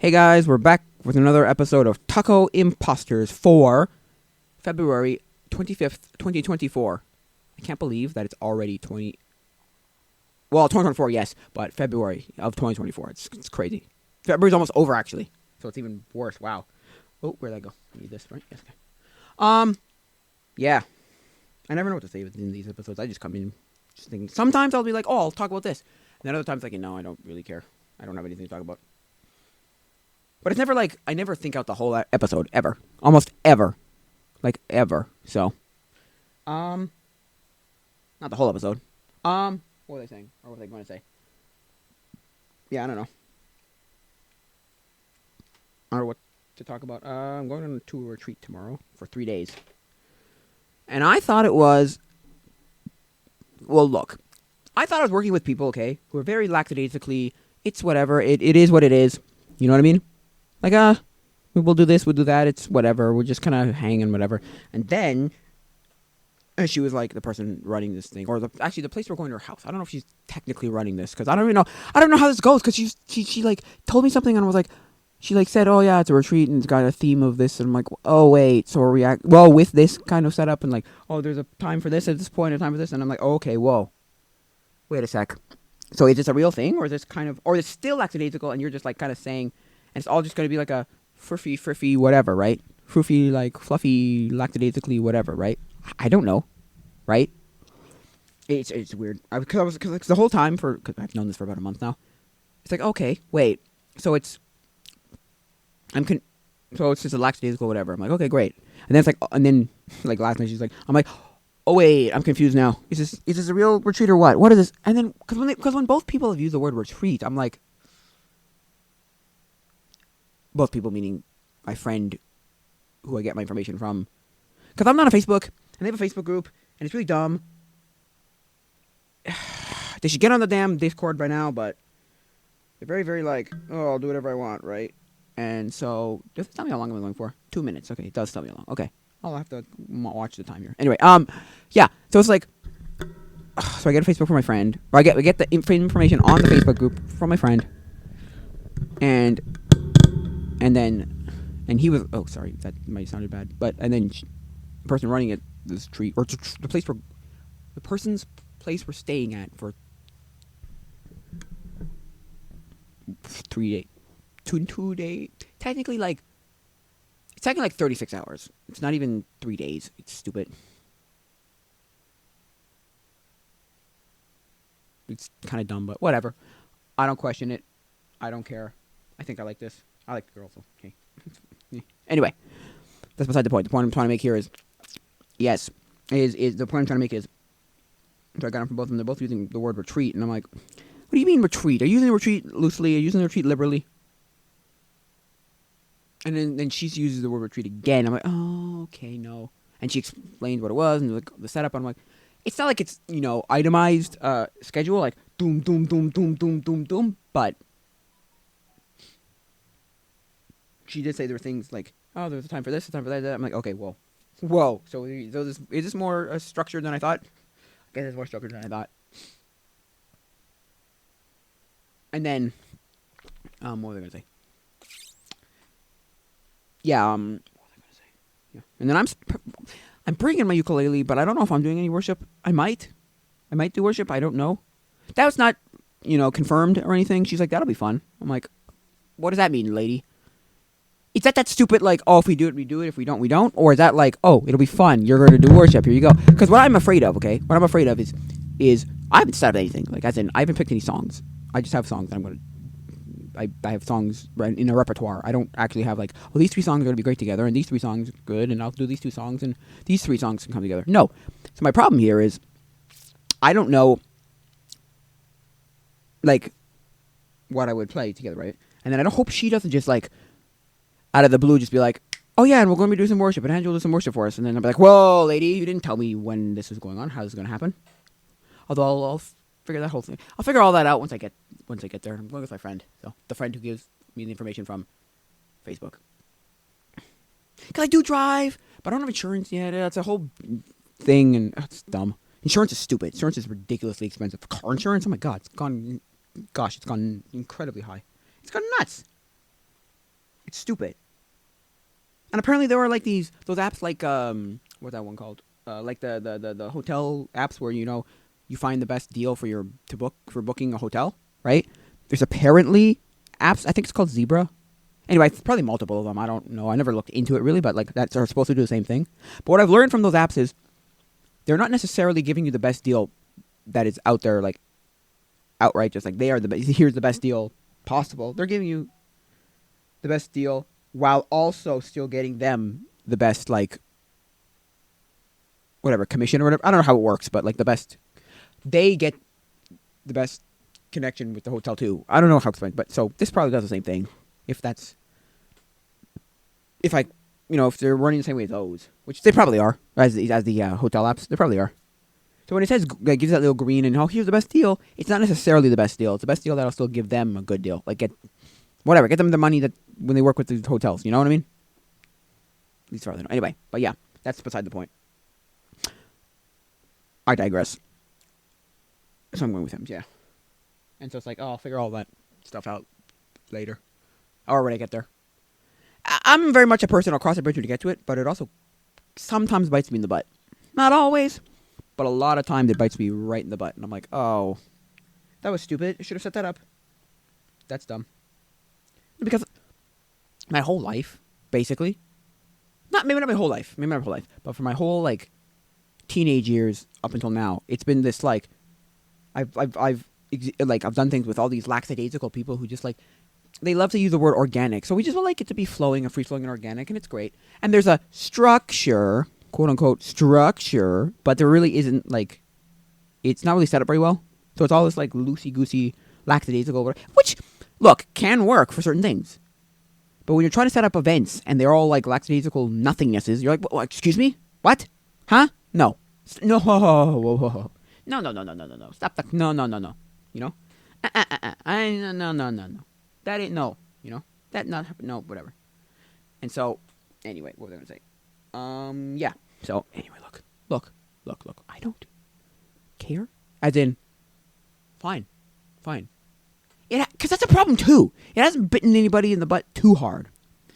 Hey guys, we're back with another episode of Taco Imposters for February 25th, 2024. I can't believe that it's already 2024, yes, but February of 2024. It's crazy. February's almost over, actually, so it's even worse. Wow. Oh, where'd that go? I need this, right? Yes, okay. Yeah. I never know what to say in these episodes. I just come in just thinking. Sometimes I'll be like, oh, I'll talk about this. And then other times, like, no, I don't really care. I don't have anything to talk about. But it's never like, I never think out the whole episode, ever. Almost ever. Like, ever. So, not the whole episode. What were they saying? Or what were they going to say? Yeah, I don't know. Or what to talk about. I'm going to a retreat tomorrow for 3 days. And I thought it was, well, look. I thought I was working with people, okay, who are very lackadaisically, it's whatever, it is what it is. You know what I mean? Like, we'll do this, we'll do that, it's whatever, we're just kind of hanging, whatever. And then, she was like the person running this thing, or actually the place we're going to her house. I don't know if she's technically running this, because I don't even know how this goes, because she like, told me something, and I was like, she like said, oh yeah, it's a retreat, and it's got a theme of this, and I'm like, oh wait, so well, with this kind of setup, and like, oh, there's a time for this at this point, a time for this, and I'm like, oh, okay, whoa. Wait a sec. So is this a real thing, or is this kind of, or is it still lackadaisical, and you're just like kind of saying, and it's all just going to be like a friffy, whatever, right? Froofy, like fluffy, lackadaisically, whatever, right? I don't know, right? It's weird. Because the whole time because I've known this for about a month now. It's like, okay, wait. So it's just a lackadaisical, whatever. I'm like, okay, great. And then it's like, and then like last night she's like, I'm like, oh wait, I'm confused now. Is this a real retreat or what? What is this? And then because when both people have used the word retreat, I'm like, both people meaning my friend who I get my information from, because I'm not on Facebook and they have a Facebook group and it's really dumb. They should get on the damn Discord by now, but they're very, very like, oh, I'll do whatever I want, right? And so, just tell me how long I'm going for. 2 minutes. Okay, it does tell me how long. Okay. I'll have to watch the time here. Anyway, yeah. So it's like, so I get a Facebook from my friend, or I get the information on the Facebook group from my friend, and he was, oh, sorry, that might have sounded bad, and then the person running it, this tree, or the person's place we're staying at for 3 days, 2 days, technically like 36 hours. It's not even 3 days. It's stupid. It's kind of dumb, but whatever. I don't question it. I don't care. I think I like this. I like the girl, so okay. Anyway, that's beside the point. The point I'm trying to make here is, yes, the point I'm trying to make is, so I got them from both of them. They're both using the word retreat, and I'm like, what do you mean retreat? Are you using retreat loosely? Are you using the retreat liberally? And then she uses the word retreat again. I'm like, oh, okay, no. And she explained what it was and like the setup. I'm like, it's not like it's, itemized schedule, like doom, doom, doom, doom, doom, doom, doom. But she did say there were things like, oh, there's a time for this, a time for that. I'm like, okay, whoa. So is this more structured than I thought? I guess it's more structured than I thought. And then, what was I going to say? Yeah, what was I going to say? Yeah. And then I'm bringing my ukulele, but I don't know if I'm doing any worship. I might do worship. I don't know. That was not, confirmed or anything. She's like, that'll be fun. I'm like, what does that mean, lady? Is that stupid, like, oh, if we do it, we do it. If we don't, we don't? Or is that like, oh, it'll be fun. You're going to do worship. Here you go. Because what I'm afraid of, okay? What I'm afraid of is I haven't started anything. Like, as in, I haven't picked any songs. I just have songs that I'm going to... I have songs in a repertoire. I don't actually have like, well, these 3 songs are going to be great together, and these 3 songs are good, and I'll do these 2 songs, and these 3 songs can come together. No. So my problem here is, I don't know, like, what I would play together, right? And then I don't hope she doesn't just like, out of the blue, just be like, oh yeah, and we're going to be doing some worship, and Angela will do some worship for us, and then I'll be like, whoa, lady, you didn't tell me when this was going on, how this is going to happen. Although I'll figure that whole thing. I'll figure all that out once I get there. I'm going with my friend, so the friend who gives me the information from Facebook. Cause I do drive, but I don't have insurance yet. It's a whole thing, and it's dumb. Insurance is stupid. Insurance is ridiculously expensive. Car insurance, oh my god, it's gone incredibly high. It's gone nuts. It's stupid. And apparently there are like those apps like what's that one called? Like the hotel apps where you find the best deal for booking a hotel, right? There's apparently apps. I think it's called Zebra. Anyway, it's probably multiple of them. I don't know. I never looked into it really, but like that's are supposed to do the same thing. But what I've learned from those apps is they're not necessarily giving you the best deal that is out there, like outright, just like they are the best. Here's the best deal possible. They're giving you the best deal while also still getting them the best, like whatever commission or whatever. I don't know how it works, but like the best, they get the best connection with the hotel too. I don't know how to explain, but so this probably does the same thing. If they're running the same way as those, which they probably are, as the hotel apps, they probably are. So when it says, like, gives that little green and, oh, here's the best deal, it's not necessarily the best deal. It's the best deal that'll still give them a good deal. Like, get them the money that when they work with the hotels. You know what I mean? At least farther. Anyway, but yeah, that's beside the point. I digress. So I'm going with him, yeah. And so it's like, oh, I'll figure all that stuff out later. Or when I get there. I'm very much a person, I'll cross a bridge when you get to it, but it also sometimes bites me in the butt. Not always, but a lot of times it bites me right in the butt. And I'm like, oh, that was stupid. I should have set that up. That's dumb. Because my whole life, basically, maybe not my whole life, but for my whole, like, teenage years up until now, it's been this, like, I've done things with all these lackadaisical people who just, like, they love to use the word organic. So we just would like it to be flowing and free-flowing and organic, and it's great. And there's a structure, quote-unquote structure, but there really isn't, like, it's not really set up very well. So it's all this, like, loosey-goosey, lackadaisical, which, look, can work for certain things. But when you're trying to set up events, and they're all, like, lackadaisical nothingnesses, you're like, well, excuse me? What? Huh? No. No. Whoa. No. Stop that. No. You know? No. That ain't no, that not happen. No, whatever. And so, anyway, what was I gonna say? Yeah. So anyway, look. I don't care. As in, fine. Because that's a problem too. It hasn't bitten anybody in the butt too hard.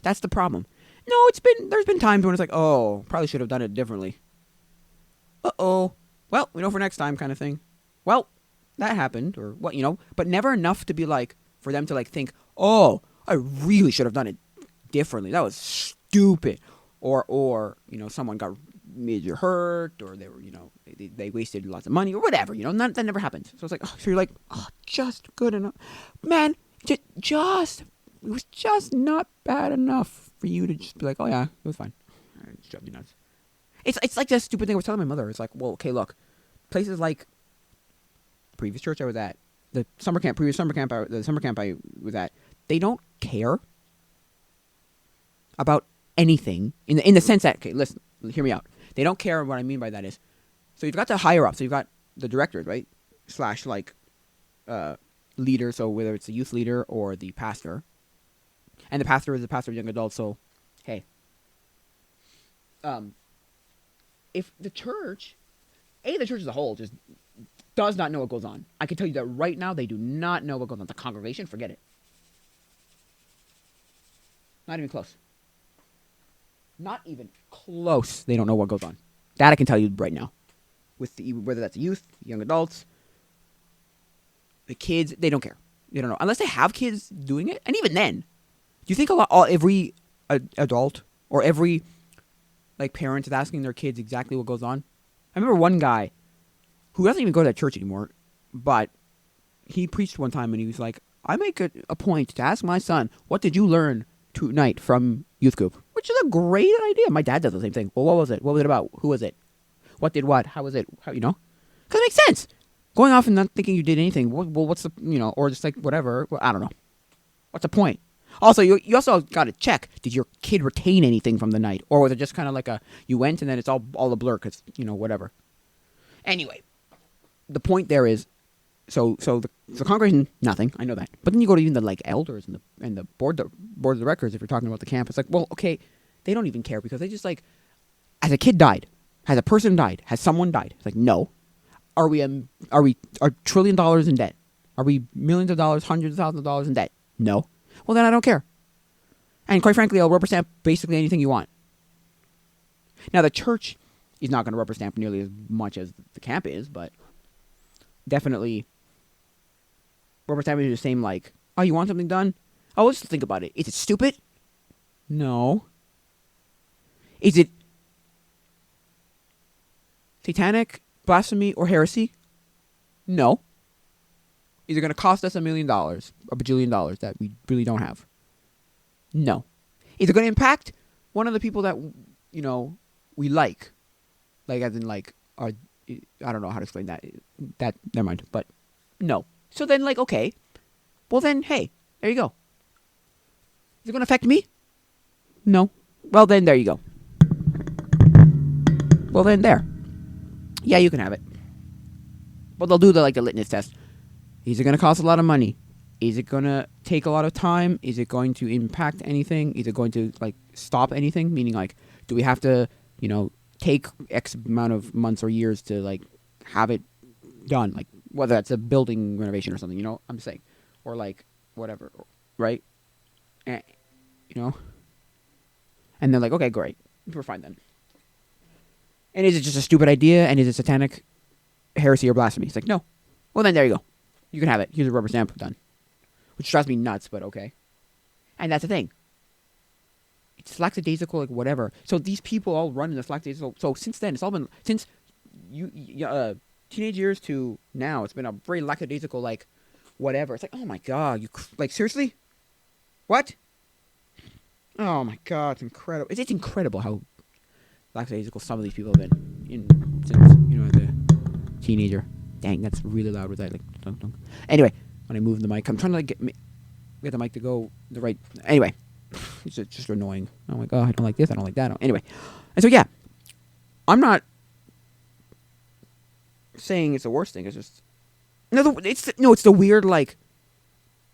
That's the problem. No, there's been times when it's like, oh, probably should have done it differently. Well, we know for next time, kind of thing. Well, that happened, or what, but never enough to be like. For them to, like, think, oh, I really should have done it differently. That was stupid. Or someone got major hurt, or they were, they wasted lots of money, or whatever, that never happens. So it's like, so you're like, oh, just good enough. Man, it was just not bad enough for you to just be like, oh, yeah, it was fine. It's driving me nuts. It's like that stupid thing I was telling my mother. It's like, well, okay, look, places like the previous church I was at, the previous summer camp I was at, they don't care about anything in the sense that, okay, listen, hear me out. They don't care. What I mean by that is, so you've got the higher up, so you've got the directors, right? / like leader, so whether it's the youth leader or the pastor, and the pastor is the pastor of young adults. So, hey, if the church as a whole just does not know what goes on. I can tell you that right now, they do not know what goes on. The congregation, forget it. Not even close. Not even close. They don't know what goes on. That I can tell you right now. Whether that's youth, young adults, the kids, they don't care. They don't know. Unless they have kids doing it. And even then, do you think every adult or every, like, parent is asking their kids exactly what goes on? I remember one guy who doesn't even go to that church anymore, but he preached one time and he was like, I make a point to ask my son, what did you learn tonight from youth group? Which is a great idea. My dad does the same thing. Well, what was it? What was it about? Who was it? What did what? How was it? How, Because it makes sense. Going off and not thinking you did anything, well, what's the, or just like whatever, well, I don't know. What's the point? Also, you also got to check, did your kid retain anything from the night? Or was it just kind of like you went and then it's all a blur because, whatever. Anyway. The point there is, so the congregation, nothing. I know that. But then you go to even the, like, elders and the board of directors. If you're talking about the camp, it's like, well, okay, they don't even care because they just, like, has a kid died, has a person died, has someone died. It's like, no. Are we $1 trillion in debt? Are we millions of dollars, hundreds of thousands of dollars in debt? No. Well, then I don't care. And quite frankly, I'll rubber stamp basically anything you want. Now, the church is not going to rubber stamp nearly as much as the camp is, but definitely rubber stamping is the same, like, oh, you want something done? Oh, let's think about it. Is it stupid? No. Is it satanic, blasphemy, or heresy? No. Is it going to cost us $1 million, a bajillion dollars that we really don't have? No. Is it going to impact one of the people that, we like? Like, as in, like, I don't know how to explain that. Never mind. But, no. So then, like, okay. Well, then, hey, there you go. Is it going to affect me? No. Well, then, there you go. Well, then, there. Yeah, you can have it. Well, they'll do the litmus test. Is it going to cost a lot of money? Is it going to take a lot of time? Is it going to impact anything? Is it going to, stop anything? Meaning, do we have to, take X amount of months or years to, have it done? Whether that's a building renovation or something, I'm just saying. Or, whatever, right? And they're like, okay, great. We're fine then. And is it just a stupid idea? And is it satanic, heresy, or blasphemy? It's like, no. Well, then there you go. You can have it. Here's a rubber stamp. Done. Which drives me nuts, but okay. And that's the thing. It's lackadaisical, whatever. So these people all run in this lackadaisical. So since then, it's all been, since teenage years to now, it's been a very lackadaisical, whatever. It's like, oh my God. Seriously? What? Oh my God. It's incredible. It's incredible how lackadaisical some of these people have been since, as a teenager. Dang, that's really loud. Was that dunk, dunk. Anyway, when I move the mic, I'm trying to get the mic to go the right. Anyway, it's just annoying. Oh my God, I don't like this. I don't like that. Anyway, and so yeah, I'm not saying it's the worst thing. It's just it's the weird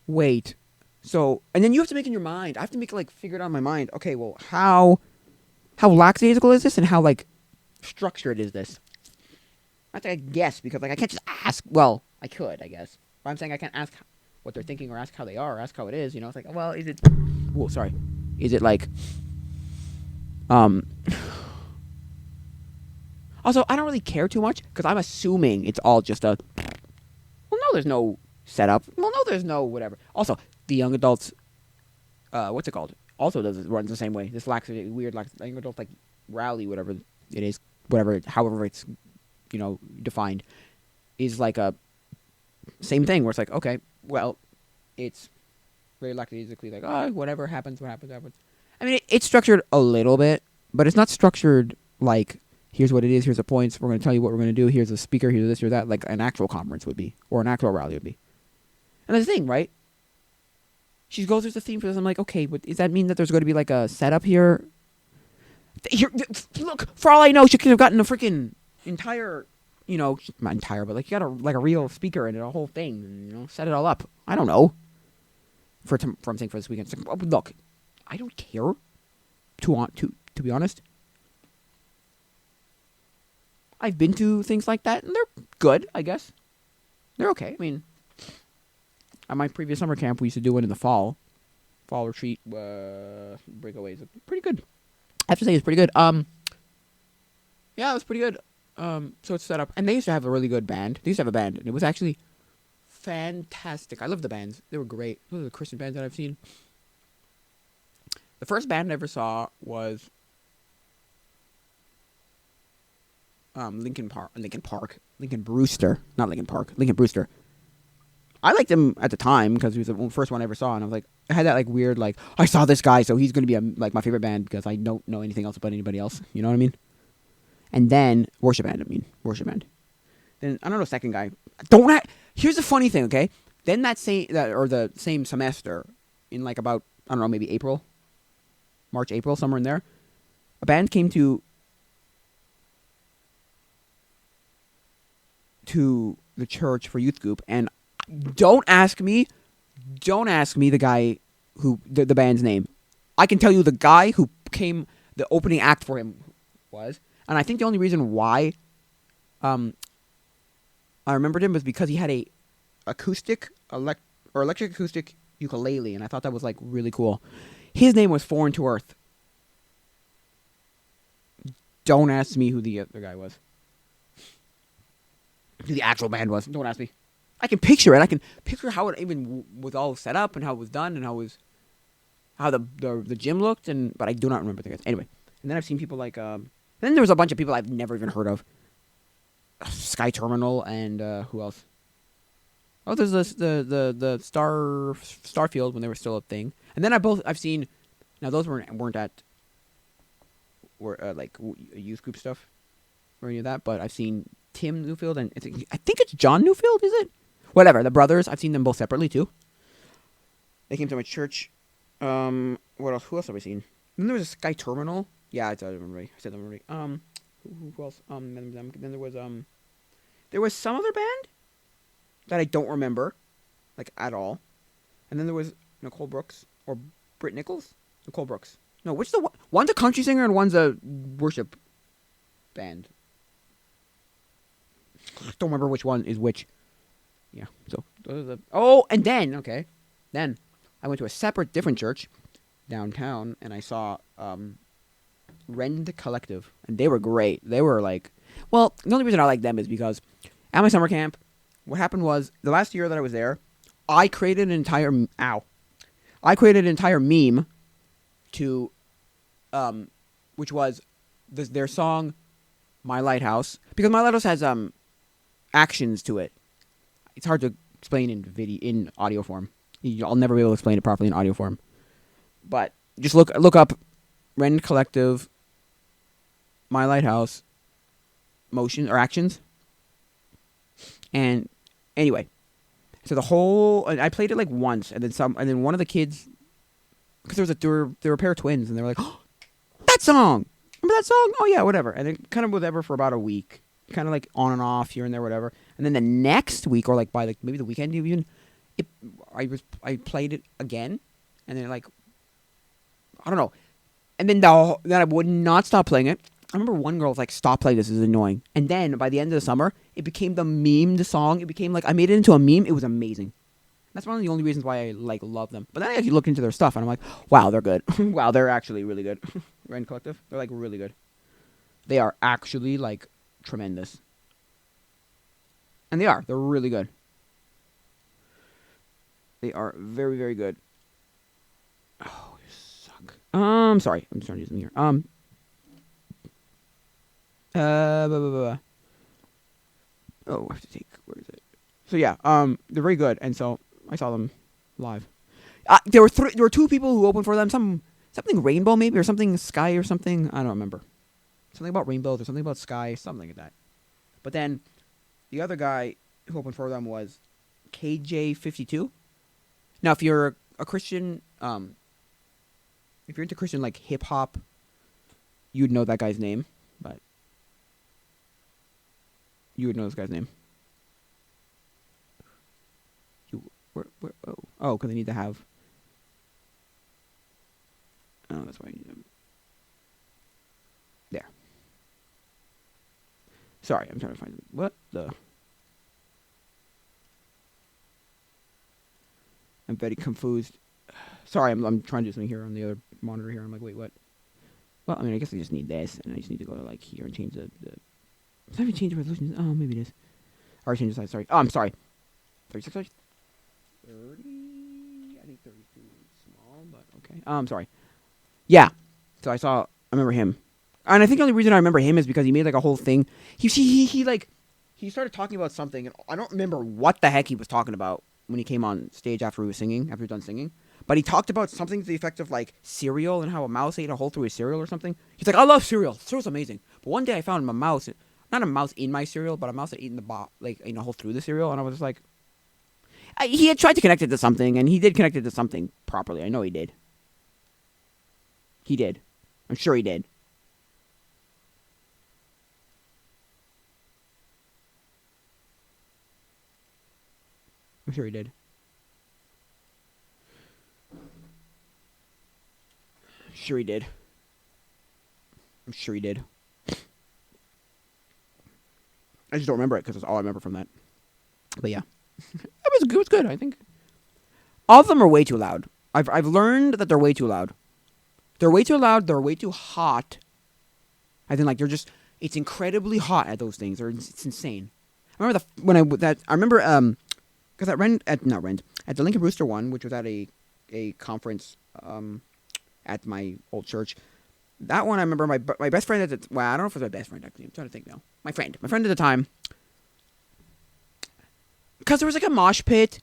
wait. So and then you have to make in your mind. I have to make figure it out in my mind. Okay, well how lackadaisical is this, and how structured is this? I have to guess because I can't just ask. Well, I could, I guess. But I'm saying I can't ask what they're thinking or ask how they are or ask how it is. It's like, well, is it? Whoa, sorry. Is it Also, I don't really care too much because I'm assuming it's all just a. Well, no, there's no setup. Well, no, there's no whatever. Also, the young adults. What's it called? Also runs the same way. This weird young adult rally, whatever it is, however it's defined, is a same thing where it's okay, well, it's very lackadaisically whatever happens, what happens. I mean, it's structured a little bit, but it's not structured here's what it is, here's the points, we're going to tell you what we're going to do, here's the speaker, here's this or that, like an actual conference would be, or an actual rally would be. And that's the thing, right? She goes, there's a theme for this. I'm like, okay, but does that mean that there's going to be a setup here? Look, for all I know, she could have gotten a freaking entire, not entire, but you got a real speaker and a whole thing, and, set it all up. I don't know. I'm saying for this weekend. Look, I don't care. To be honest, I've been to things like that, and they're good, I guess. They're okay. I mean, at my previous summer camp, we used to do it in the fall retreat, breakaways. Pretty good. I have to say, it's pretty good. Yeah, it was pretty good. So it's set up, and they used to have a really good band. They used to have a band, and it was actually fantastic. I love the bands; they were great. Those are the Christian bands that I've seen. The first band I ever saw was Linkin Brewster. I liked him at the time because he was the first one I ever saw, and I was like, I had that weird I saw this guy, so he's gonna be my favorite band because I don't know anything else about anybody else. You know what I mean? And then worship band. Then I don't know, second guy. Here's the funny thing, okay? Then the same semester, in about I don't know, maybe March, April, somewhere in there, a band came to the church for youth group, and don't ask me the guy who the band's name. I can tell you the guy who came the opening act for him was, and I think the only reason why I remembered him was because he had a electric acoustic ukulele, and I thought that was really cool. His name was Foreign to Earth. Don't ask me who the other guy was. Who the actual band was. Don't ask me. I can picture it. I can picture how it even was all set up and how it was done and how the gym looked. But I do not remember the guys. Anyway, and then I've seen people like. Then there was a bunch of people I've never even heard of. Sky Terminal and who else? Oh, there's the Starfield when they were still a thing. And then I've seen. Now those weren't at. Were like youth group stuff, or any of that. But I've seen Tim Newfield and I think it's John Newfield. Is it? Whatever. The brothers. I've seen them both separately too. They came to my church. What else? Who else have I seen? Then there was a Sky Terminal. Yeah, I said them already. Who else? Then there was some other band that I don't remember, like at all. And then there was Nicole Brooks or Britt Nichols. Nicole Brooks. No, which the one's a country singer and one's a worship band. I don't remember which one is which. Yeah. So those are the. Oh, and then I went to a separate, different church downtown, and I saw Rend Collective, and they were great. They were like, well, the only reason I like them is because at my summer camp, what happened was the last year that I was there, I created an entire meme to, which was their song, "My Lighthouse," because My Lighthouse has actions to it. It's hard to explain in audio form. I'll never be able to explain it properly in audio form. But just look up Rend Collective, My Lighthouse, motion or actions. And anyway, so I played it like once, and then one of the kids, because they were a pair of twins, and they were like, oh, that song! Remember that song? Oh yeah, whatever. And it kind of was ever for about a week, kind of like on and off here and there, whatever. And then the next week, or like by like maybe the weekend even, I played it again, and then like, I don't know, and then then I would not stop playing it. I remember one girl was like, "Stop playing this is annoying." And then by the end of the summer, it became the meme. The song, it became like I made it into a meme. It was amazing. That's one of the only reasons why I like love them. But then I actually looked into their stuff, and I'm like, wow, they're good. Wow, they're actually really good. Rend Collective, they're like really good. They are actually like tremendous, and they are. They're really good. They are very, very good. Oh, you suck. Sorry. I'm just trying to do something here. Oh, I have to take. Where is it? So yeah. They're very good, and so I saw them live. There were two people who opened for them. Something Rainbow maybe, or something Sky or something. I don't remember. Something about rainbows or something about sky, something like that. But then the other guy who opened for them was KJ52. Now, if you're a Christian, if you're into Christian like hip hop, you'd know that guy's name. But you would know this guy's name. Oh, because they need to have. Oh, that's why I need them. There. Sorry, I'm trying to find them. What the? I'm very confused. Sorry, I'm trying to do something here on the other monitor here. I'm like, wait, what? Well, I mean, I guess I just need this, and I just need to go to like here and change the. Does that even change the resolution? Oh, maybe it is. I already changed the size. Sorry. Oh, I'm sorry. 36. 30. I think 32 is small, but okay. I'm sorry. Yeah. So I remember him, and I think the only reason I remember him is because he made like a whole thing. He started talking about something, and I don't remember what the heck he was talking about when he came on stage after he was done singing. But he talked about something to the effect of like cereal and how a mouse ate a hole through his cereal or something. He's like, I love cereal. Cereal's amazing. But one day I found a mouse, not a mouse in my cereal, but a mouse that ate a hole through the cereal, and I was just like, he had tried to connect it to something, and he did connect it to something properly. I know he did. He did. I'm sure he did. I'm sure he did. Sure he did. I'm sure he did. I just don't remember it because that's all I remember from that. But yeah, it was good. I think all of them are way too loud. I've learned that they're way too loud. They're way too loud. They're way too hot. I think like they're just. It's incredibly hot at those things. It's insane. I remember I remember because at at the Lincoln Brewster one, which was at a conference at my old church. That one I remember my best friend I don't know if it was my best friend actually. I'm trying to think now. My friend at the time. Because there was like a mosh pit.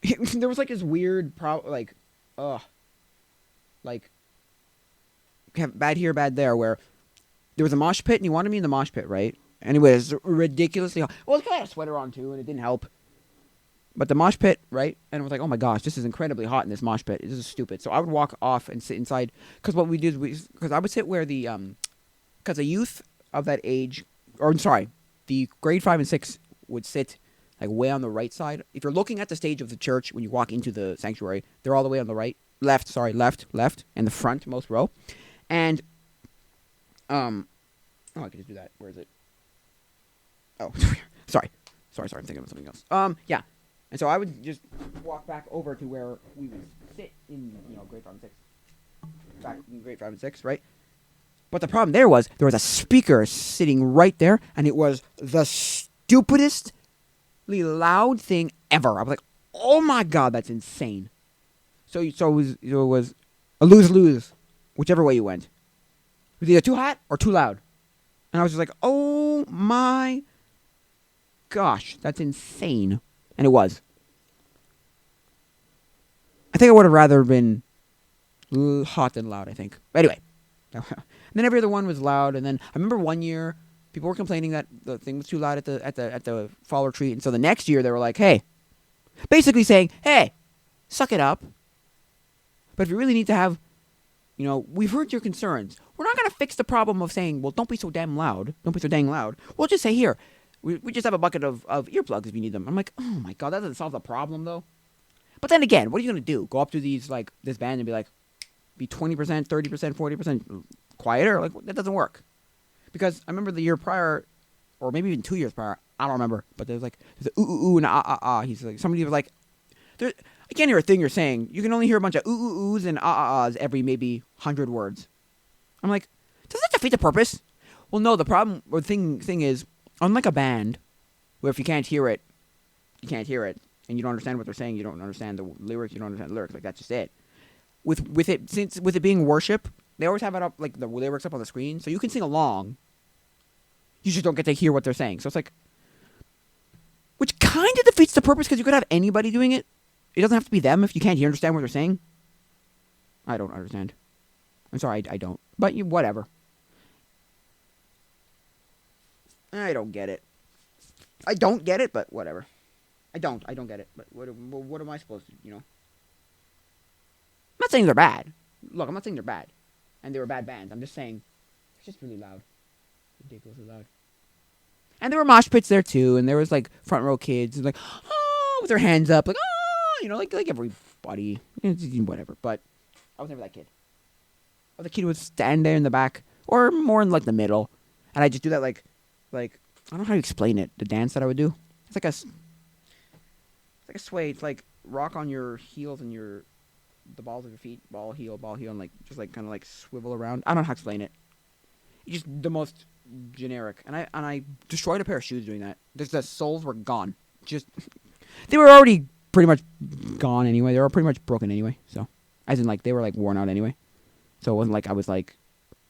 There was like this weird like bad here, bad there, where there was a mosh pit and he wanted me in the mosh pit, right? And it was ridiculously hot. Well, I had a sweater on too, and it didn't help. But the mosh pit, right? And I was like, oh my gosh, this is incredibly hot in this mosh pit. This is stupid. So I would walk off and sit inside. Because what we did because I would sit where because the youth of that age, or sorry, the grade 5 and 6 would sit like way on the right side. If you're looking at the stage of the church when you walk into the sanctuary, they're all the way on the left, and the front most row. And oh, I could just do that. Where is it? Oh, sorry, I'm thinking of something else. Yeah. And so I would just walk back over to where we would sit in, grade 5 and 6. Back in grade 5 and 6, right? But the problem there was a speaker sitting right there, and it was the stupidest loud thing ever. I was like, oh my god, that's insane. So it was a lose-lose, whichever way you went. It was either too hot or too loud. And I was just like, oh my gosh, that's insane. And it was. I think I would have rather been hot than loud, I think. But anyway. And then every other one was loud. And then I remember one year, people were complaining that the thing was too loud at the fall retreat. And so the next year, they were like, hey. Basically saying, hey, suck it up. But if you really need to have, we've heard your concerns. We're not going to fix the problem of saying, well, don't be so damn loud. Don't be so dang loud. We'll just say, here. We just have a bucket of earplugs if you need them. I'm like, oh my god, that doesn't solve the problem though. But then again, what are you gonna do? Go up to this band and be like, be 20%, 30%, 40% quieter? Like that doesn't work. Because I remember the year prior, or maybe even 2 years prior, I don't remember. But there's an ooh ooh ooh and ah. He's like somebody was like, I can't hear a thing you're saying. You can only hear a bunch of ooh ooh oohs and ahs every maybe 100 words. I'm like, does that defeat the purpose? Well, no. The problem or thing is. Unlike a band, where if you can't hear it, you can't hear it, and you don't understand what they're saying, you don't understand the lyrics, you don't understand the lyrics, like that's just it. With it being worship, they always have it up like the lyrics up on the screen, so you can sing along. You just don't get to hear what they're saying. So it's like, which kind of defeats the purpose because you could have anybody doing it. It doesn't have to be them if you can't understand what they're saying. I don't understand. I'm sorry, I don't. But whatever. I don't get it. I don't get it, but whatever. I don't get it, but what am I supposed to, I'm not saying they're bad. Look, I'm not saying they're bad. And they were bad bands. I'm just saying, it's just really loud. Ridiculously loud. And there were mosh pits there, too, and there was, front row kids, and with their hands up, like everybody, whatever. But I was never that kid. I was the kid who would stand there in the back, or more in, the middle, and I just do that, I don't know how to explain it. The dance that I would do. It's like a sway. It's like rock on your heels and the balls of your feet, ball heel, and just kind of swivel around. I don't know how to explain it. It's just the most generic. And I destroyed a pair of shoes doing that. The soles were gone. They were already pretty much gone anyway. They were pretty much broken anyway. So, as in they were worn out anyway. So it wasn't like I was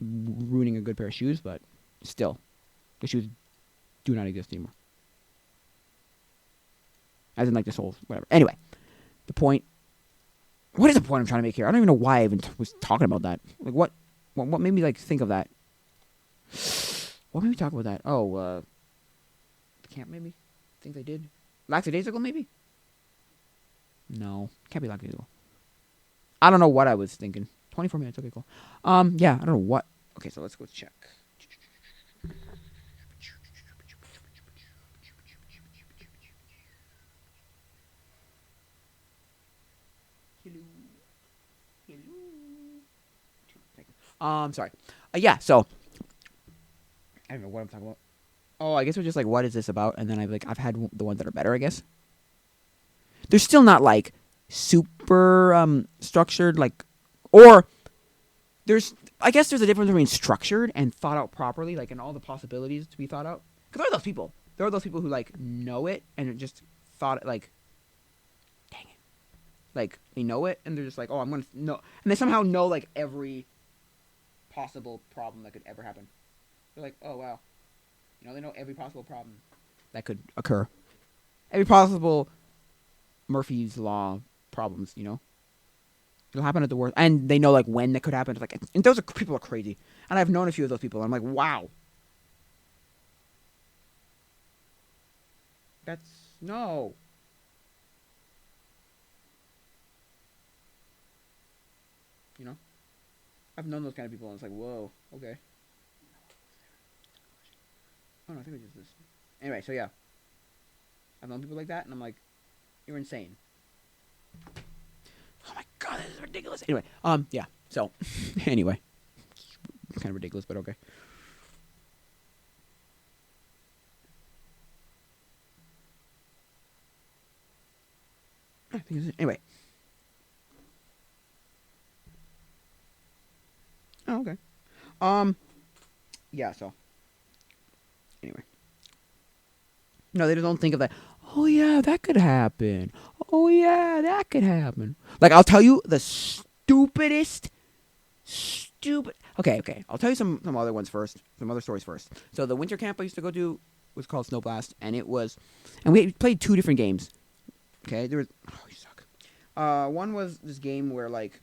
ruining a good pair of shoes, but still. The shoes do not exist anymore. As in, the soles, whatever. Anyway, the point. What is the point I'm trying to make here? I don't even know why I even was talking about that. What made me, think of that? What made me talk about that? Oh, the camp, maybe? Things I did? Lackadaisical, maybe? No. Can't be lackadaisical. I don't know what I was thinking. 24 minutes, okay, cool. Yeah, I don't know what. Okay, so let's go check. Sorry. Yeah, so I don't know what I'm talking about. Oh, I guess we're just what is this about? And then I've had the ones that are better, I guess. They're still not super structured, Or I guess there's a difference between structured and thought out properly, like, and all the possibilities to be thought out. Because there are those people. There are those people who, like, know it and just thought it, like, dang it. Like, they know it and they're just like, oh, I'm going to know. And they somehow know, like, every possible problem that could ever happen. They're like, oh, wow. They know every possible problem that could occur. Every possible Murphy's Law problems, It'll happen at the worst. And they know, like, when that could happen. It's like, and those people are crazy. And I've known a few of those people. And I'm like, wow. No. I've known those kind of people. And it's like, whoa, okay. Oh, no, I think it was just this. Anyway, so yeah. I've known people like that. And I'm like, you're insane. Oh my god, this is ridiculous. Anyway, yeah. So, anyway, kind of ridiculous, but okay. I think it's anyway. Oh, okay. Yeah. So, anyway, no, they just don't think of that. Oh yeah, that could happen. Oh yeah, that could happen. Like, I'll tell you the stupid. Okay. I'll tell you some other ones first. Some other stories first. So the winter camp I used to go to was called Snow Blast, and we played 2 different games. Okay, you suck. One was this game where, like,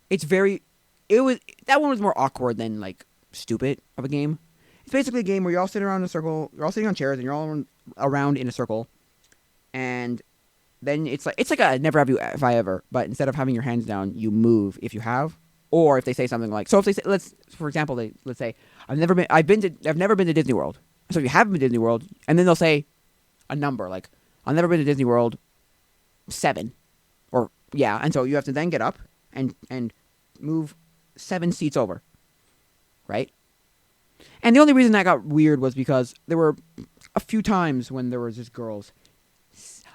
that one was more awkward than, like, stupid of a game. It's basically a game where you're all sitting around in a circle. You're all sitting on chairs, and you're all around in a circle. And then it's like a never have you if I ever, but instead of having your hands down, you move if you have, or if they say something like, so if they say, for example, let's say I've never been to Disney World. So if you haven't been to Disney World, and then they'll say a number like, I've never been to Disney World 7, or yeah, and so you have to then get up and move 7 seats over, right? And the only reason that got weird was because there were a few times when there was just girls.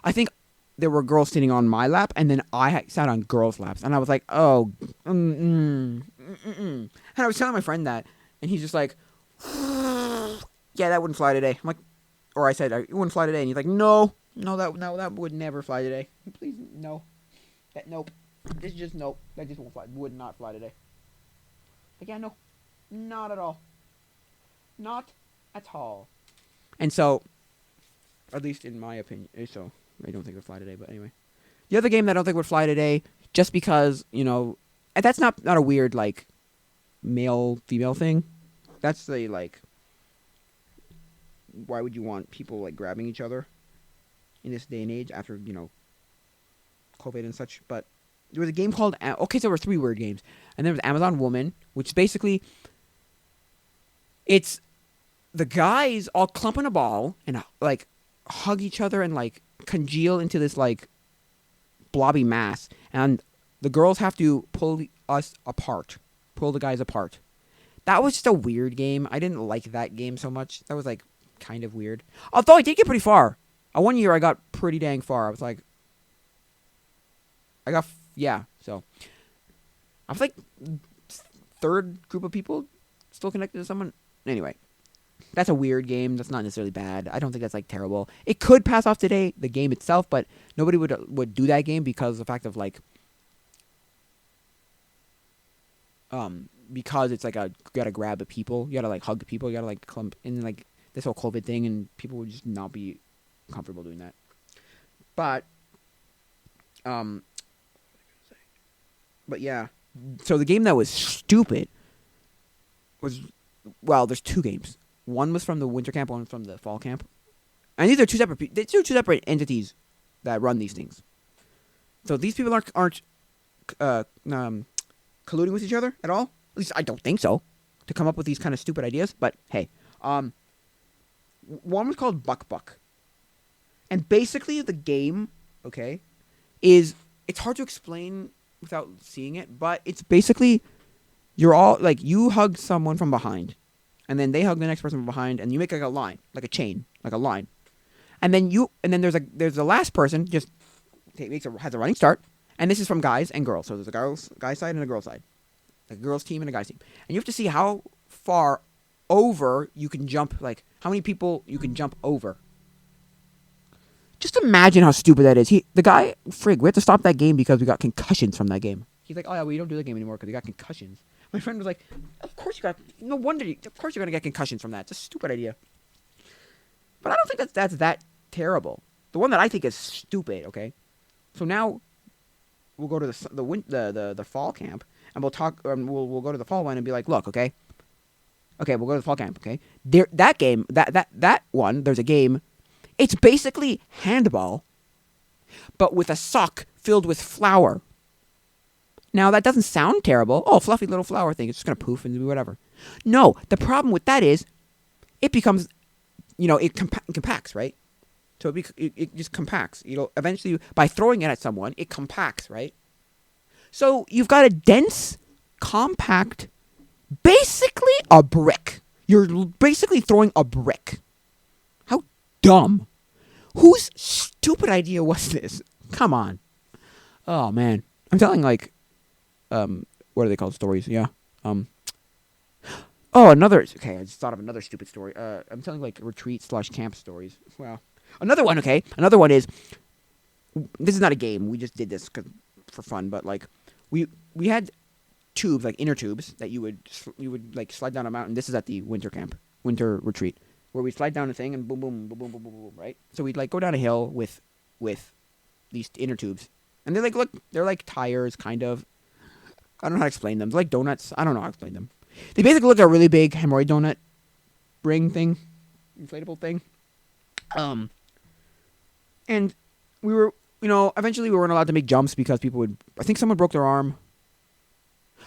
I think there were girls sitting on my lap, and then I sat on girls' laps, and I was like, oh, And I was telling my friend that, and he's just like, yeah, that wouldn't fly today. I'm like, or I said, it wouldn't fly today, and he's like, no, that would never fly today. Please, no, nope. This is just nope. That just won't fly. Would not fly today. Like, yeah, no, not at all. Not at all. And so, at least in my opinion, so I don't think it would fly today. But anyway, the other game that I don't think would fly today, just because and that's not a weird like male female thing. That's the like, why would you want people like grabbing each other in this day and age after COVID and such? But there was a game called so there were 3 weird games, and there was Amazon Woman, which basically it's the guys all clump in a ball and like hug each other and like congeal into this like blobby mass, and the girls have to pull the guys apart. That was just a weird game. I didn't like that game so much. That was like kind of weird. Although I did get pretty far. One year I got pretty dang far. I was like, so I was like 3rd group of people still connected to someone. Anyway, that's a weird game. That's not necessarily bad. I don't think that's like terrible. It could pass off today, the game itself, but nobody would do that game because of the fact of like, because it's like you gotta grab the people, you gotta like hug the people, you gotta like clump in like this whole COVID thing, and people would just not be comfortable doing that. But, yeah. So the game that was stupid was, well, there's 2 games. One was from the winter camp, one was from the fall camp. And these are two separate entities that run these things. So these people aren't colluding with each other at all. At least I don't think so. To come up with these kind of stupid ideas. But hey, one was called Buck Buck. And basically the game, okay, it's hard to explain without seeing it, but it's basically you're all like, you hug someone from behind, and then they hug the next person from behind, and you make like a line, like a chain, like a line. And then there's the last person just has a running start, And this is from guys and girls. So there's a guy side and a girl side. A girls team and a guys team. And you have to see how far over you can jump, like how many people you can jump over. Just imagine how stupid that is. The guy, frig, we had to stop that game because we got concussions from that game. He's like, oh yeah, we don't do that game anymore because we got concussions. My friend was like, of course no wonder, of course you're going to get concussions from that. It's a stupid idea. But I don't think that's that terrible. The one that I think is stupid, okay? So now we'll go to the fall camp, and we'll talk. We'll go to the fall one and be like, look, okay, we'll go to the fall camp, okay. That game, that one, there's a game. It's basically handball, but with a sock filled with flour. Now that doesn't sound terrible. Oh, fluffy little flour thing. It's just gonna poof and do whatever. No, the problem with that is, it becomes, it compacts, right? So it just compacts. Eventually, by throwing it at someone, it compacts, right? So you've got a dense, compact, basically a brick. You're basically throwing a brick. How dumb. Whose stupid idea was this? Come on. Oh, man. I'm telling, what are they called? Stories, yeah. Okay, I just thought of another stupid story. I'm telling, retreat/camp stories. Wow. Another one, okay? Another one is, this is not a game. We just did this for fun, but, we had tubes, inner tubes, that you would slide down a mountain. This is at the winter retreat, where we slide down a thing and boom, boom, boom, boom, boom, boom, boom, right? So we'd, go down a hill with these inner tubes. And they're like tires, kind of. I don't know how to explain them. They're like donuts. I don't know how to explain them. They basically look like a really big hemorrhoid donut ring thing. Inflatable thing. And we were, eventually we weren't allowed to make jumps because I think someone broke their arm.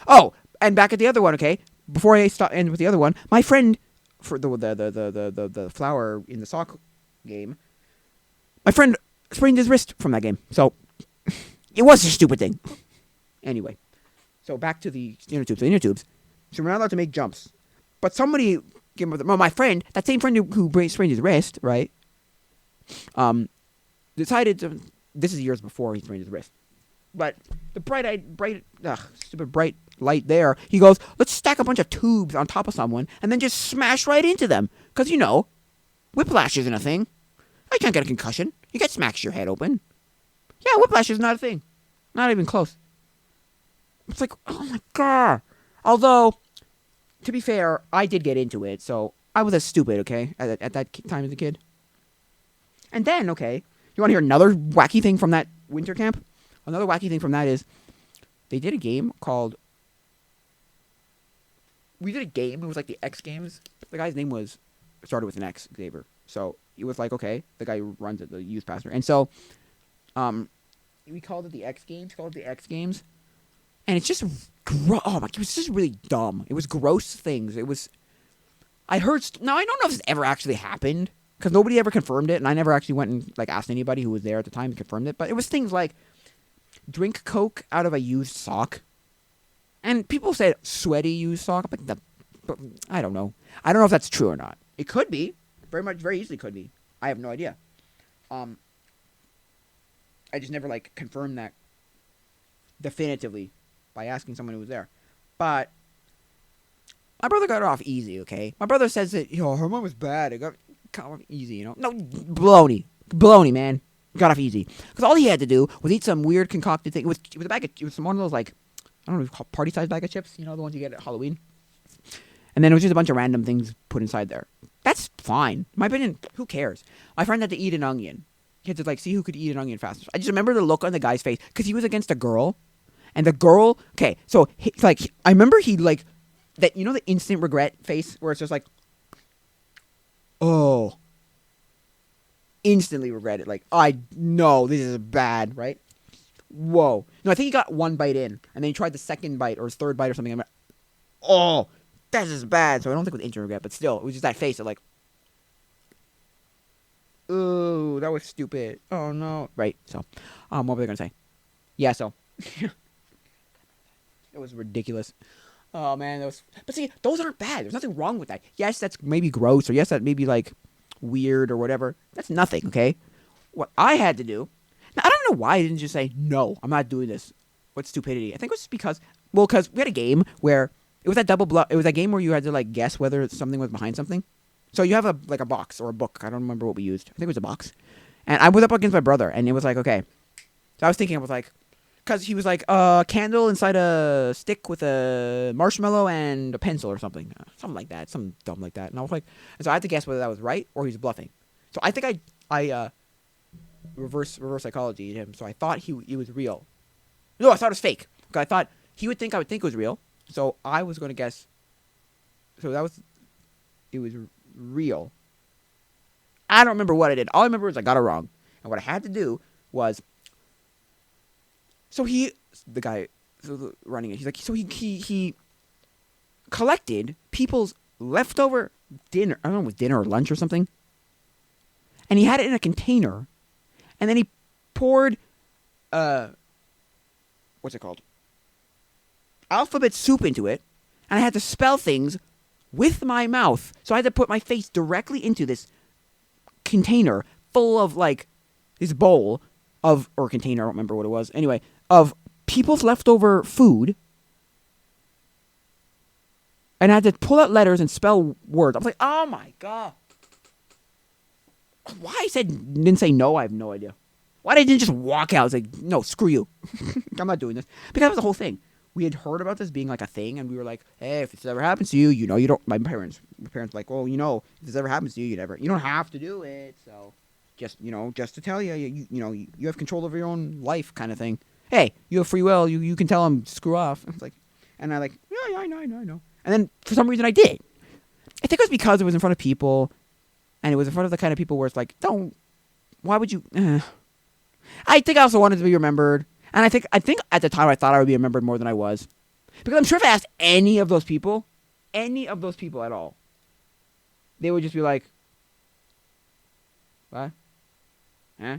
Oh, and back at the other one, okay? Before I end with the other one, my friend, for the flower in the sock game, my friend sprained his wrist from that game. So, it was a stupid thing. Anyway, so back to the inner tubes. The inner tubes. So we're not allowed to make jumps. But somebody, my friend, that same friend who sprained his wrist, right, decided to, this is years before he sprained his wrist, but the stupid bright light there, he goes, let's stack a bunch of tubes on top of someone and then just smash right into them. Because, whiplash isn't a thing. I can't get a concussion. You get smashed your head open. Yeah, whiplash is not a thing. Not even close. It's like, oh my god. Although, to be fair, I did get into it, so I was as stupid, okay, at that time as a kid. And then, okay, you want to hear another wacky thing from that winter camp? Another wacky thing from that is, they did a game called, it was like the X Games. The guy's name started with an X, Xavier. So, it was like, okay, the guy who runs it, the youth pastor. And so, we called it the X Games. And it's just, oh my, it was just really dumb. It was gross things. It was, now I don't know if this ever actually happened, because nobody ever confirmed it, and I never actually went and, asked anybody who was there at the time and confirmed it, but it was things like, drink Coke out of a used sock. And people said sweaty used sock, but I don't know. I don't know if that's true or not. It could be. Very easily could be. I have no idea. I just never, confirmed that definitively by asking someone who was there. But my brother got it off easy, okay? My brother says that, her mom was bad. It got off easy, No, baloney. Baloney, man. Got off easy. Because all he had to do was eat some weird concocted thing. It was one of those, I don't know, party-sized bag of chips. The ones you get at Halloween. And then it was just a bunch of random things put inside there. That's fine. In my opinion, who cares? My friend had to eat an onion. He had to, see who could eat an onion faster. I just remember the look on the guy's face. Because he was against a girl. And the girl, okay, so, I remember that, the instant regret face where it's just oh. Instantly regret it. I know this is bad, right? Whoa. No, I think he got one bite in. And then he tried the second bite or his third bite or something. I'm like, oh, that is bad. So I don't think it was instant regret, but still, it was just that face of ooh, that was stupid. Oh, no. Right, so, what were they going to say? Yeah, so. It was ridiculous. Oh, man, but see, those aren't bad. There's nothing wrong with that. Yes, that's maybe gross, or yes, that may be, weird or whatever. That's nothing, okay? What I had to do, now, I don't don't know why I didn't just say, no, I'm not doing this. What stupidity. I think it was because we had a game where it was that double bluff. It was that game where you had to like guess whether something was behind something. So you have a box or a book. I don't remember what we used. I think it was a box. And I was up against my brother, and it was like, okay. So I was thinking, because he was like, a candle inside a stick with a marshmallow and a pencil or something. Something like that. Something dumb like that. And I was like, and so I had to guess whether that was right or he was bluffing. So I think I reverse psychology him. So I thought he was real. No, I thought it was fake. Because I thought he would think I would think it was real. So I was going to guess. So it was real. I don't remember what I did. All I remember is I got it wrong. And what I had to do was, the guy running it, he's like, so he collected people's leftover dinner. I don't know, it was dinner or lunch or something. And he had it in a container. And then he poured, what's it called? Alphabet soup into it. And I had to spell things with my mouth. So I had to put my face directly into this container full of, like, this bowl of, or container, I don't remember what it was. Anyway, of people's leftover food. And I had to pull out letters and spell words. I was like, oh my God. Why I didn't say no, I have no idea. Why didn't I just walk out? I was like, no, screw you. I'm not doing this. Because that was the whole thing. We had heard about this being like a thing, and we were like, hey, if this ever happens to you, you don't, my parents were like, well, if this ever happens to you, you don't have to do it, so just to tell you, you have control over your own life kind of thing. Hey, you have free will, you can tell them, screw off. It's like, and I like, yeah, I know. And then, for some reason, I did. I think it was because it was in front of people, and it was in front of the kind of people where it's like, why would you, I think I also wanted to be remembered. And I think at the time I thought I would be remembered more than I was. Because I'm sure if I asked any of those people at all, they would just be like, what? Huh?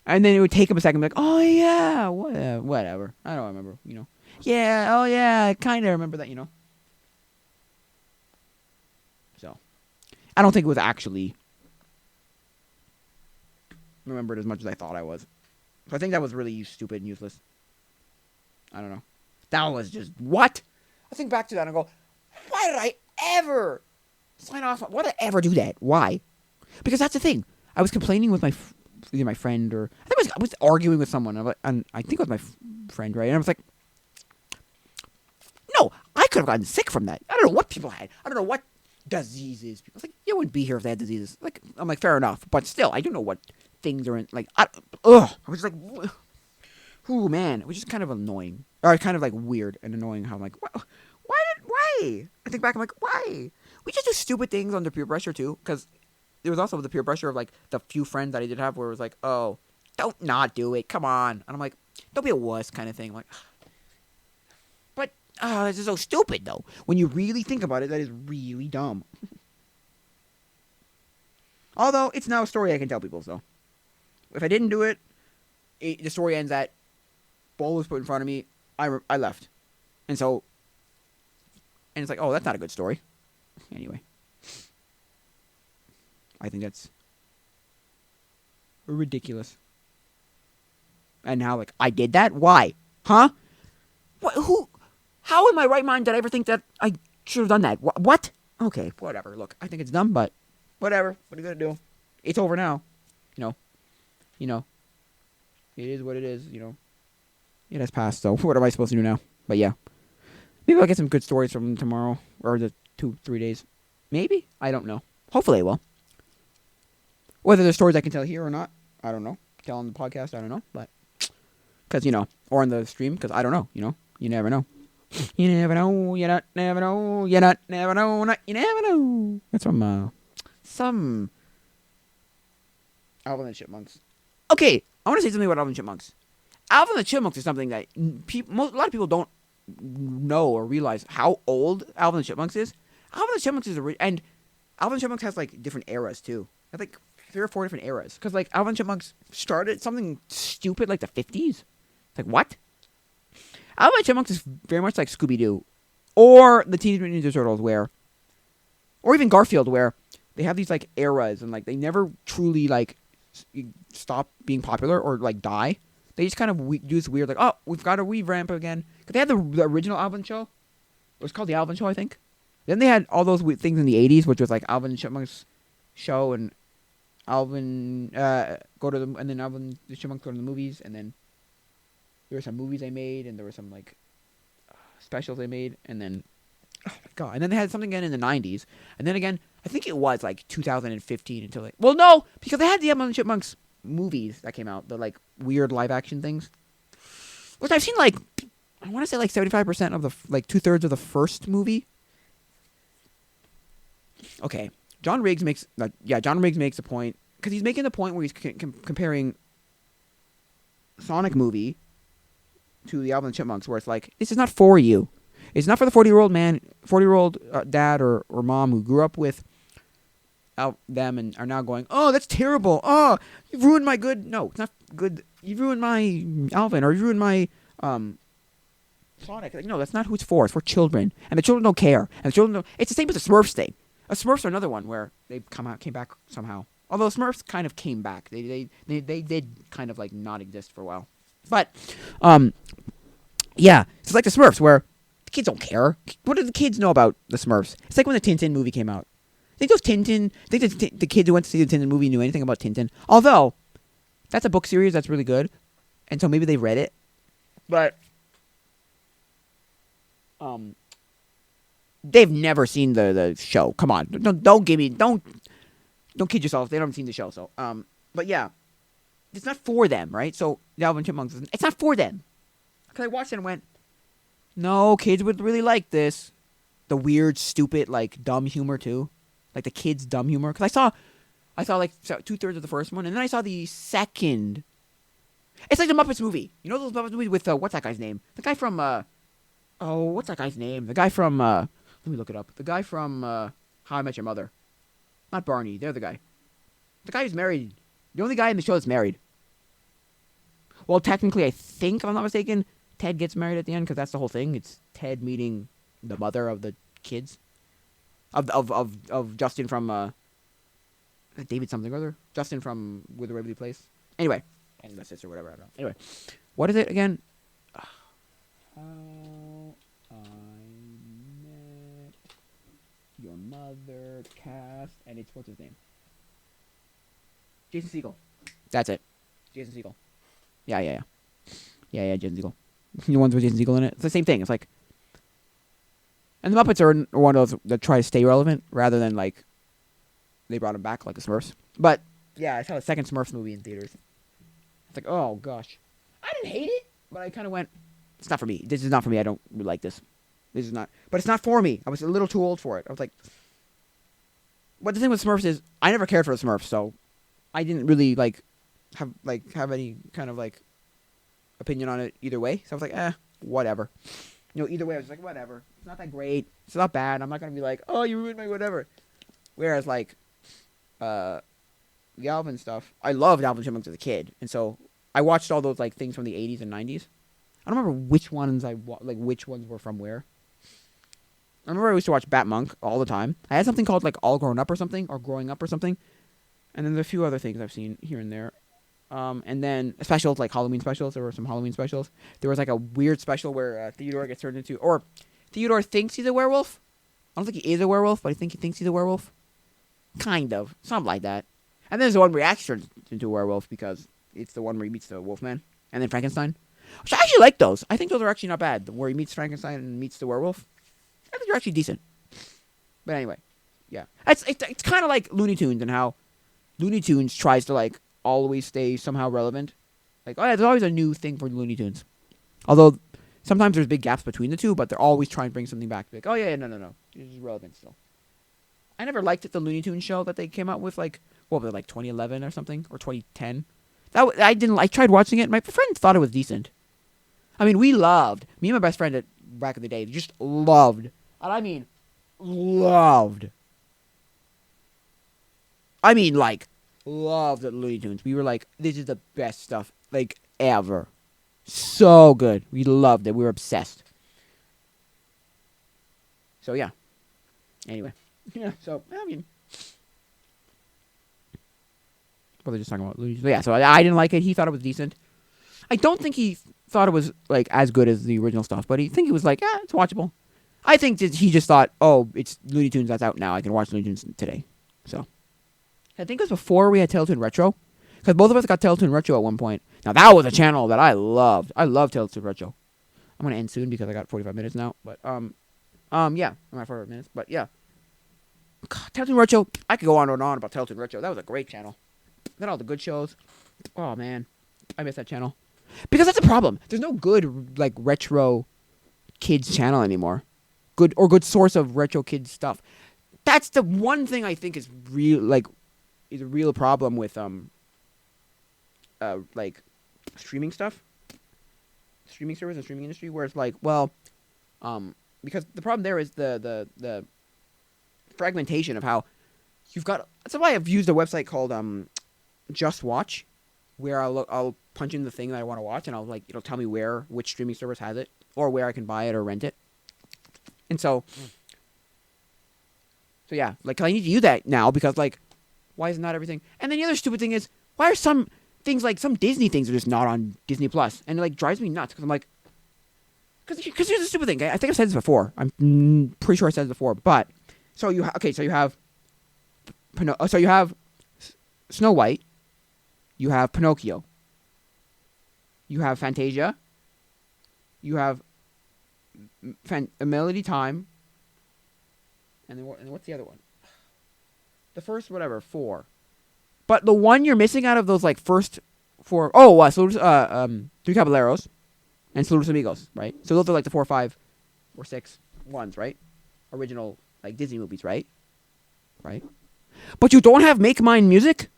And then it would take them a second and be like, oh yeah, whatever. I don't remember, Yeah, oh yeah, I kind of remember that, So, I don't think it was actually remembered as much as I thought I was. So I think that was really stupid and useless. I don't know. That was just, what? I think back to that and go, why did I ever sign off? Why did I ever do that? Why? Because that's the thing. I was complaining with either my friend or, I was arguing with someone, and I think it was my friend, right? And I was like, no, I could have gotten sick from that. I don't know what people had. I don't know what diseases. People like, you wouldn't be here if they had diseases. Like, I'm like, fair enough. But still, I don't know what things are in, like, I was like, ooh, man, it was just kind of annoying, or kind of like weird and annoying how I'm like, why? I think back, I'm like, why? We just do stupid things under peer pressure too, because there was also the peer pressure of like the few friends that I did have where it was like, oh, don't not do it, come on, and I'm like, don't be a wuss kind of thing. I'm like, but this is so stupid though. When you really think about it, that is really dumb. Although it's now a story I can tell people, so. If I didn't do it, the story ends at bowl was put in front of me. I left, and it's like, oh, that's not a good story. Anyway, I think that's ridiculous. And now, like, I did that. Why? Huh? What? Who? How in my right mind did I ever think that I should have done that? What? Okay, whatever. Look, I think it's dumb, but whatever. What are you gonna do? It's over now. It is what it is, It has passed, so what am I supposed to do now? But yeah. Maybe I'll get some good stories from tomorrow, or the 2-3 days. Maybe? I don't know. Hopefully I will. Whether there's stories I can tell here or not, I don't know. Tell on the podcast, I don't know. But, because, or on the stream, because I don't know, You never know. You never know, you never know, you never know, you never know. That's from, some Alvin and the Chipmunks. Okay, I want to say something about Alvin and the Chipmunks. Alvin and the Chipmunks is something that a lot of people don't know or realize how old Alvin and the Chipmunks is. Alvin and the Chipmunks is and Alvin and the Chipmunks has like different eras too. I have like 3 or 4 different eras because like Alvin and the Chipmunks started something stupid like the 50s. It's like what? Alvin and the Chipmunks is very much like Scooby Doo, or the Teenage Mutant Ninja Turtles, or even Garfield, where they have these like eras and like they never truly like stop being popular or like die. They just kind of do this weird like, oh, we've got to revamp again. Cause they had the original Alvin show. It was called the Alvin Show, I think. Then they had all those weird things in the '80s, which was like Alvin and Chipmunks show and Alvin go to the and then Alvin the Chipmunks go to the movies, and then there were some movies they made, and there were some like specials they made, and then oh my god, and then they had something again in the '90s, and then again I think it was like 2015 until like no, because they had the Alvin and Chipmunks movies that came out, the like weird live action things, which I've seen like I want to say like 75% of the like 2/3 of the first movie. Okay, John Riggs makes a point because he's making the point where he's comparing Sonic movie to the Alvin and Chipmunks, where it's like this is not for you. It's not for the 40-year-old man, 40-year-old dad or mom who grew up with them and are now going, oh, that's terrible. Oh, you've ruined my good. No, it's not good. You've ruined my Alvin, or you ruined my Sonic. Like, no, that's not who it's for. It's for children, and the children don't care. And the children don't. It's the same with the Smurfs thing. Smurfs are another one where they came back somehow. Although Smurfs kind of came back, they did kind of like not exist for a while. But yeah, it's like the Smurfs where the kids don't care. What do the kids know about the Smurfs? It's like when the Tintin movie came out. Think the kids who went to see the Tintin movie knew anything about Tintin. Although that's a book series that's really good, and so maybe they read it. But they've never seen the show. Come on, don't kid yourself. They haven't seen the show. So but yeah, it's not for them, right? So the Alvin Chipmunks, it's not for them. Because I watched it and went, no, kids would really like this. The weird, stupid, like dumb humor too, like the kids' dumb humor. Because I saw like 2/3 of the first one, and then I saw the second. It's like the Muppets movie. You know those Muppets movies with what's that guy's name? The guy from what's that guy's name? The guy from let me look it up. The guy from How I Met Your Mother. Not Barney. They're the guy. The guy who's married. The only guy in the show that's married. Well, technically, I think, if I'm not mistaken, Ted gets married at the end because that's the whole thing. It's Ted meeting the mother of the kids. Of Justin from David something or other. Justin from With the Waverly Place. Anyway. And the sister, whatever. I don't know. Anyway. What is it again? How I Met Your Mother cast. And it's, what's his name? Jason Segel. That's it. Jason Segel. Yeah, Jason Segel. The ones with Jason Segel in it. It's the same thing. It's like... And the Muppets are one of those that try to stay relevant rather than, like, they brought them back like the Smurfs. But, yeah, I saw the second Smurfs movie in theaters. It's like, oh, gosh. I didn't hate it, but I kind of went, it's not for me. This is not for me. I don't really like this. This is not... But it's not for me. I was a little too old for it. I was like... But the thing with Smurfs is, I never cared for the Smurfs, so... I didn't really, have any kind of, like, opinion on it either way. So I was like, whatever. You know, either way, I was like, whatever. It's not that great. It's not bad. I'm not going to be like, oh, you ruined my whatever. Whereas, like, the Alvin stuff, I loved Alvin Chipmunks as a kid. And so I watched all those, like, things from the 80s and 90s. I don't remember which ones which ones were from where. I remember I used to watch Bat Monk all the time. I had something called, like, All Grown Up or something, or Growing Up or something. And then there are a few other things I've seen here and there. And then specials, like Halloween specials. There were some Halloween specials. There was like a weird special where Theodore gets turned into... Or Theodore thinks he's a werewolf. I don't think he is a werewolf, but I think he thinks he's a werewolf. Kind of. Something like that. And then there's the one where he actually turns into a werewolf because it's the one where he meets the Wolfman. And then Frankenstein. Which I actually like those. I think those are actually not bad. Where he meets Frankenstein and meets the werewolf. I think they're actually decent. But anyway. Yeah. It's kind of like Looney Tunes and how... Looney Tunes tries to, like, always stay somehow relevant. Like, oh, yeah, there's always a new thing for Looney Tunes. Although, sometimes there's big gaps between the two, but they're always trying to bring something back. Like, oh, yeah, no. It's relevant still. I never liked it, the Looney Tunes show that they came out with, like, what was it, like 2011 or something? Or 2010? I tried watching it. My friends thought it was decent. I mean, me and my best friend back in the day, just loved, and I mean, loved. I mean, like, loved the Looney Tunes. We were like, this is the best stuff, like, ever. So good. We loved it. We were obsessed. So, yeah. Anyway. Yeah, so, I mean. probably just talking about Looney Tunes. But yeah, so I didn't like it. He thought it was decent. I don't think he thought it was like as good as the original stuff, but he think it was like, yeah, it's watchable. I think that he just thought, oh, it's Looney Tunes that's out now. I can watch Looney Tunes today. So I think it was before we had Teletoon Retro, because both of us got Teletoon Retro at one point. Now that was a channel that I loved. I love Teletoon Retro. I'm gonna end soon because I got 45 minutes now. But yeah, I'm at 45 minutes. But yeah, God, Teletoon Retro. I could go on and on about Teletoon Retro. That was a great channel. Then all the good shows. Oh man, I miss that channel. Because that's the problem. There's no good like retro kids channel anymore. Good source of retro kids stuff. That's the one thing I think is is a real problem with like streaming stuff, streaming service and streaming industry, where it's like, well, because the problem there is the fragmentation of how you've got. That's why I've used a website called Just Watch, where I'll punch in the thing that I want to watch, and it'll tell me which streaming service has it, or where I can buy it or rent it. And so yeah, like I need to use that now because like, why is not everything? And then the other stupid thing is, why are some things like some Disney things are just not on Disney Plus, and it like drives me nuts because I'm like, because here's the stupid thing. I think I've said this before. I'm pretty sure I said this before, but so you have Snow White, you have Pinocchio, you have Fantasia, you have Melody Time, and then what's the other one? The first 4. But the one you're missing out of those like first 4, Three Caballeros and Saludos Amigos, right? So those are like the 4, 5, or 6 ones, right? Original like Disney movies, right? Right? But you don't have Make Mine Music?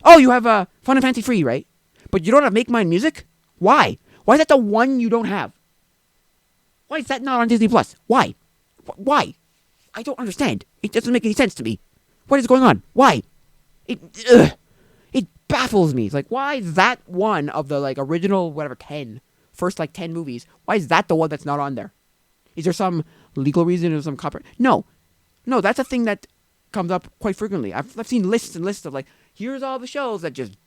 Oh, you have Fun and Fancy Free, right? But you don't have Make Mine Music? Why? Why is that the one you don't have? Why is that not on Disney Plus? Why? Why? I don't understand. It doesn't make any sense to me. What is going on? Why? It baffles me. It's like, why is that one of the like original first 10 movies? Why is that the one that's not on there? Is there some legal reason or some copyright? No, that's a thing that comes up quite frequently. I've seen lists and lists of like, here's all the shows that are just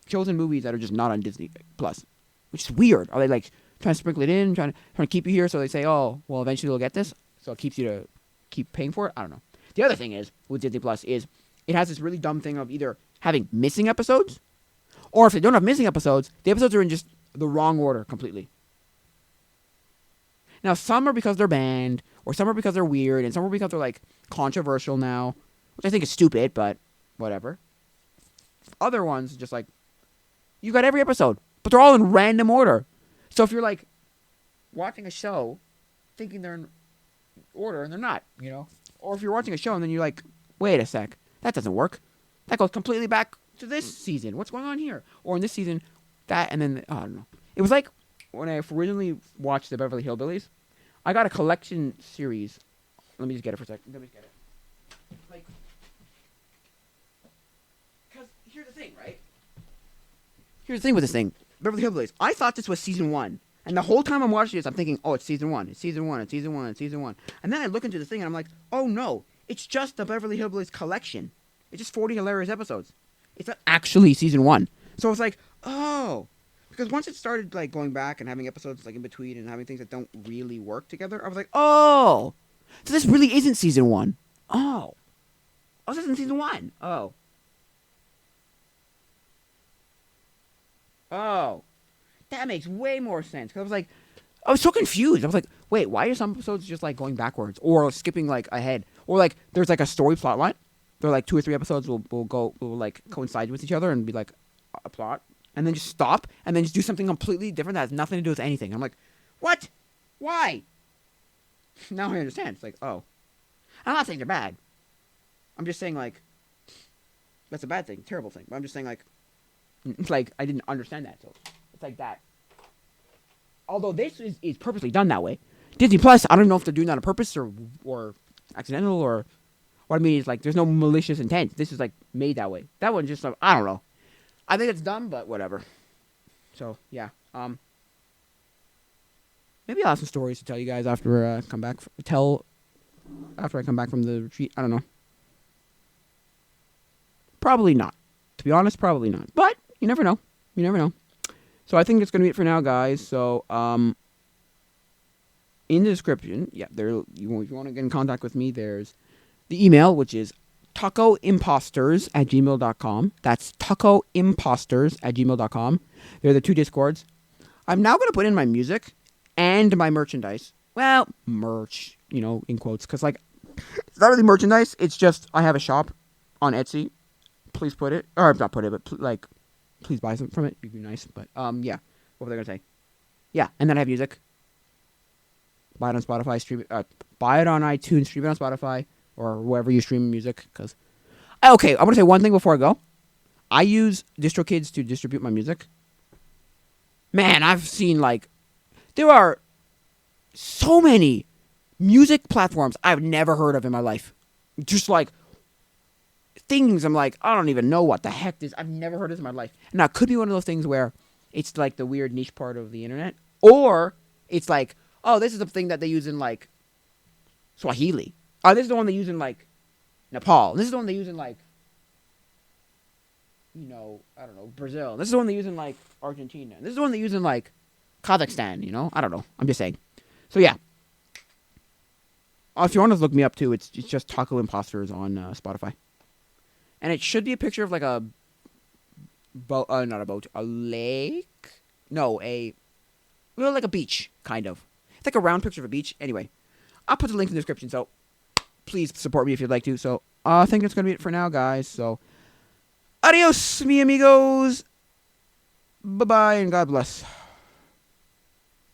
shows and movies that are just not on Disney Plus, which is weird. Are they like trying to sprinkle it in, trying to keep you here, so they say, oh, well, eventually they'll get this, so it keeps you to keep paying for it? I don't know. The other thing is with Disney Plus is it has this really dumb thing of either having missing episodes, or if they don't have missing episodes, the episodes are in just the wrong order completely. Now, some are because they're banned, or some are because they're weird, and some are because they're like controversial now, which I think is stupid, but whatever. Other ones just like, you got every episode, but they're all in random order. So if you're like watching a show thinking they're in order and they're not, or if you're watching a show and then you're like, wait a sec, that doesn't work. That goes completely back to this season. What's going on here? Or in this season, that, and then, I don't know. It was like when I originally watched the Beverly Hillbillies, I got a collection series. Let me just get it for a second. Let me just get it. Like, because here's the thing, right? Here's the thing with this thing. Beverly Hillbillies. I thought this was season 1. And the whole time I'm watching this, I'm thinking, oh, it's season 1. It's season 1. It's season 1. It's season 1. And then I look into the thing and I'm like, oh, no. It's just the Beverly Hillbillies collection. It's just 40 hilarious episodes. It's not actually season 1. So it's like, oh. Because once it started like going back and having episodes like in between and having things that don't really work together, I was like, oh. So this really isn't season 1. Oh. Oh, this isn't season 1. Oh. Oh. That makes way more sense. Because I was so confused. I was like, wait, why are some episodes just like going backwards or skipping like ahead? Or like there's like a story plot line. There are like 2 or 3 episodes will like coincide with each other and be like a plot. And then just stop and then just do something completely different that has nothing to do with anything. I'm like, what? Why? Now I understand. It's like, oh. I'm not saying they're bad. I'm just saying like, that's a bad thing, terrible thing. But I'm just saying like, it's like I didn't understand that. So it's like that. Although this is purposely done that way. Disney Plus, I don't know if they're doing that on purpose or accidental or what I mean is like there's no malicious intent. This is like made that way. That one just like, I don't know. I think it's dumb, but whatever. So yeah. Maybe I'll have some stories to tell you guys after I come back. After I come back from the retreat. I don't know. Probably not. To be honest, probably not. But you never know. You never know. So I think that's going to be it for now, guys. So, in the description, yeah, there. If you want to get in contact with me, there's the email, which is tacoimposters@gmail.com. That's tacoimposters@gmail.com. There are the 2 Discords. I'm now going to put in my music and my merchandise. Well, merch, in quotes, because like it's not really merchandise. It's just I have a shop on Etsy. Please put it, or not put it, but please buy some from it. It'd be nice. But yeah, what was I gonna say? Yeah, and then I have music. Buy it on Spotify, stream it. Buy it on iTunes, stream it on Spotify, or wherever you stream music. Because okay, I want to say one thing before I go. I use DistroKids to distribute my music. Man, I've seen there are so many music platforms I've never heard of in my life. Just things I'm like, I don't even know what the heck this. I've never heard of this in my life. Now, it could be one of those things where it's like the weird niche part of the internet, or it's like, oh, this is the thing that they use in Swahili. Oh, this is the one they use in Nepal. This is the one they use in I don't know, Brazil. This is the one they use in Argentina. This is the one they use in Kazakhstan. I don't know. I'm just saying. So yeah. If you want to look me up too, it's just Taco Imposters on Spotify. And it should be a picture of a boat, not a boat, a lake? No, like a beach, kind of. It's like a round picture of a beach. Anyway, I'll put the link in the description, so please support me if you'd like to. So, I think that's going to be it for now, guys. So, adios, mi amigos. Bye-bye, and God bless.